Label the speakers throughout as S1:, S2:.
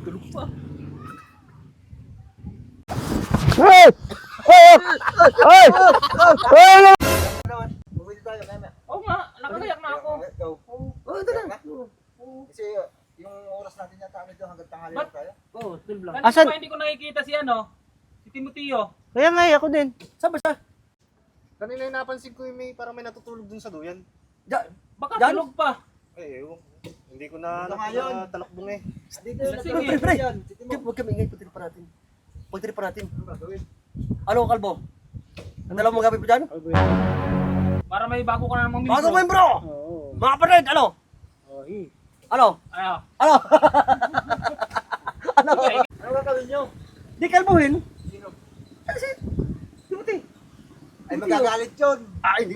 S1: Tulog pa.
S2: Hey! Hey! Hey! Hey!
S3: Bumili tayo, kaya.
S1: Oo nga, nakagayak na ako.
S3: Oo, ito na. Kasi yung oras natin yata kami doon hanggang tanghali
S1: Ba't?
S3: na tayo.
S1: Oo, still lang.
S2: Asan?
S1: Hindi ko nakikita si si Timoteo.
S2: Kaya nga ako din.
S3: Saan ba siya?
S4: Kanina yung napansin ko yung parang may natutulog dun sa duyan.
S1: Baka
S3: Diyan?
S1: tulog pa.
S4: Eh, ewan ko. Hindi ko na
S3: Ito nga yun.
S4: talakbong eh.
S3: Dito
S1: Sige,
S3: yung
S5: pre.
S3: yan. Sige mo.
S5: Huwag kami ingay, pagtiripa natin. Pagtiripa natin.
S3: Ano gagawin?
S5: Ano, kalbo? Ang dalawa mong gabi pa dyan?
S1: Para may bago ka na namang
S5: Bago mo yun, bro! Mga kapatid, ano? Ano?
S1: Ayaw.
S5: Ano? Ano?
S3: Ano gagawin nyo?
S5: Di kalbuhin?
S3: Sino?
S5: Kasi, Timothy.
S3: Ay magagalit yun.
S5: Hindi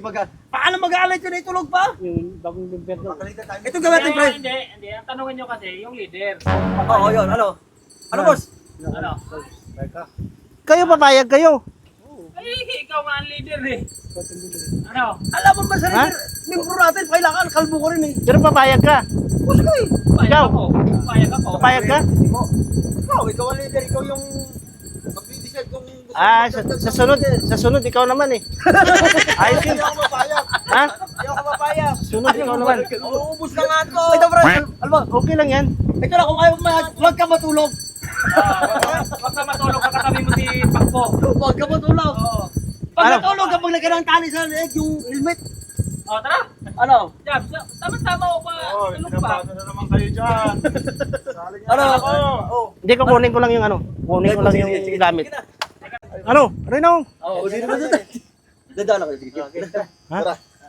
S5: paano mag-aalit yun? Itulog pa?
S3: Makalitan tayo.
S5: Ito gawin natin, pre.
S1: Hindi. Ang tanongin nyo kasi, yung leader.
S5: Oo, yun. Ano? Ano, boss?
S1: Ano?
S2: Kayo papayag kayo.
S1: Ay, ikaw nga ang leader eh. Ano?
S5: Alam mo ba sa
S2: Ha?
S5: leader? Membro natin, kailangan. Kalbo ko rin eh.
S2: Pero papayag ka.
S5: Boss ko eh.
S1: Payag
S2: Ikaw?
S1: ako. Payag ako.
S2: Papayag ka?
S3: Ikaw ang leader. Ikaw yung mag-decide kung gusto
S2: Ah,
S3: mo
S2: sa sunod ikaw naman eh. Ayos yun.
S3: Hindi ako mapayag.
S2: Ha?
S3: Hindi ako mapayag.
S2: Sunod ikaw naman.
S3: Uuubos na nga to.
S5: Ito, bro. Alam mo,
S2: Okay lang yan.
S5: ito lang, kung ayaw mo, huwag ka matulog.
S1: Huwag ka matulog, kakatabi mo si Pakbo.
S5: Huwag ka matulog.
S1: Oo.
S5: Pag
S2: Ano?
S5: natulog, kapag nagkarang tali sa leeg, yung helmet.
S1: O, tara.
S5: Ano?
S1: Jab, tama-tama ko pa. Tulog pa.
S4: na naman kayo dyan.
S5: Ano?
S2: Hindi ko kunin ko lang yung ano. Kunin ko lang yung gamit. Ano? Reno?
S5: Oo, hindi naman doon. Dadala ko. Sige.
S2: Ha?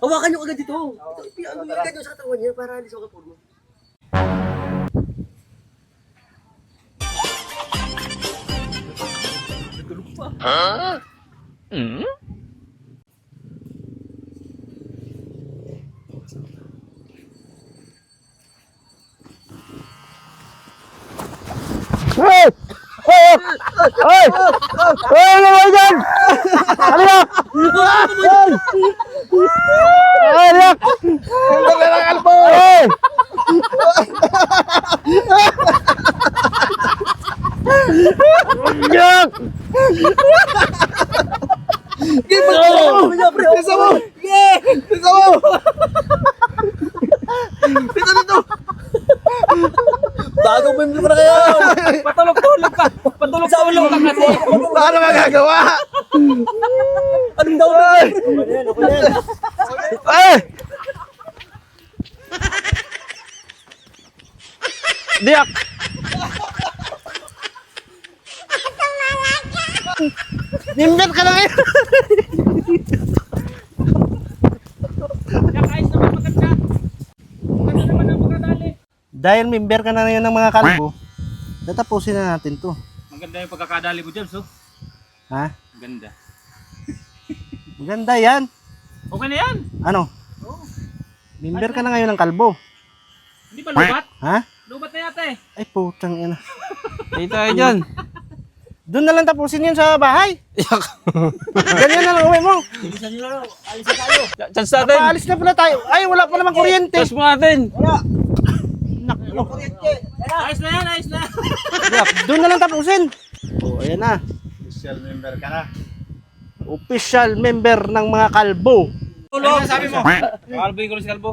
S5: Hawakan nyo agad dito. Ano ilagay nyo sa katawan niya para hindi sa kapul mo.
S1: Tulog pa.
S2: Hey! Hey! Hey! Hey! Ano ba yan? Ano ba? Hey! Hey! Yak! Hey! Yak!
S5: Isa mo! Isa mo! Isa dito! Bagong membro na kayo!
S1: Patulog-tulog ka. Patulog-tulog ka kasi.
S2: Paano magagawa?
S5: Anong daw na?
S2: Ay! Diyak! Nimber ka na ngayon!
S1: Nakais naman maganda. Maganda naman ang pagkadali.
S2: Dahil member ka na ngayon ng mga kalbo, tatapusin na natin to.
S1: Maganda yung pagkakadali mo, James, oh.
S2: Ha?
S1: Ganda.
S2: Maganda yan.
S1: Okay na yan.
S2: Ano? Member ka na ngayon ng kalbo.
S1: Hindi ba lubat?
S2: Ha?
S1: Lubat na yata eh.
S2: Ay putang ina. Dito tayo dyan. Doon na lang tapusin yun sa bahay. Ganyan na lang gawin mo.
S5: Alisan nyo na lang. Alisan tayo.
S6: Chance natin.
S2: Paalis na pala tayo. Ay wala pa namang kuryente.
S6: Chance mo natin.
S1: Ayos na yan, ayos na.
S2: Doon na lang tapusin. O ayan na.
S4: Official member ka na.
S2: Official member ng mga kalbo.
S1: Ano sabi mo? Kalbo yung si Kalbo.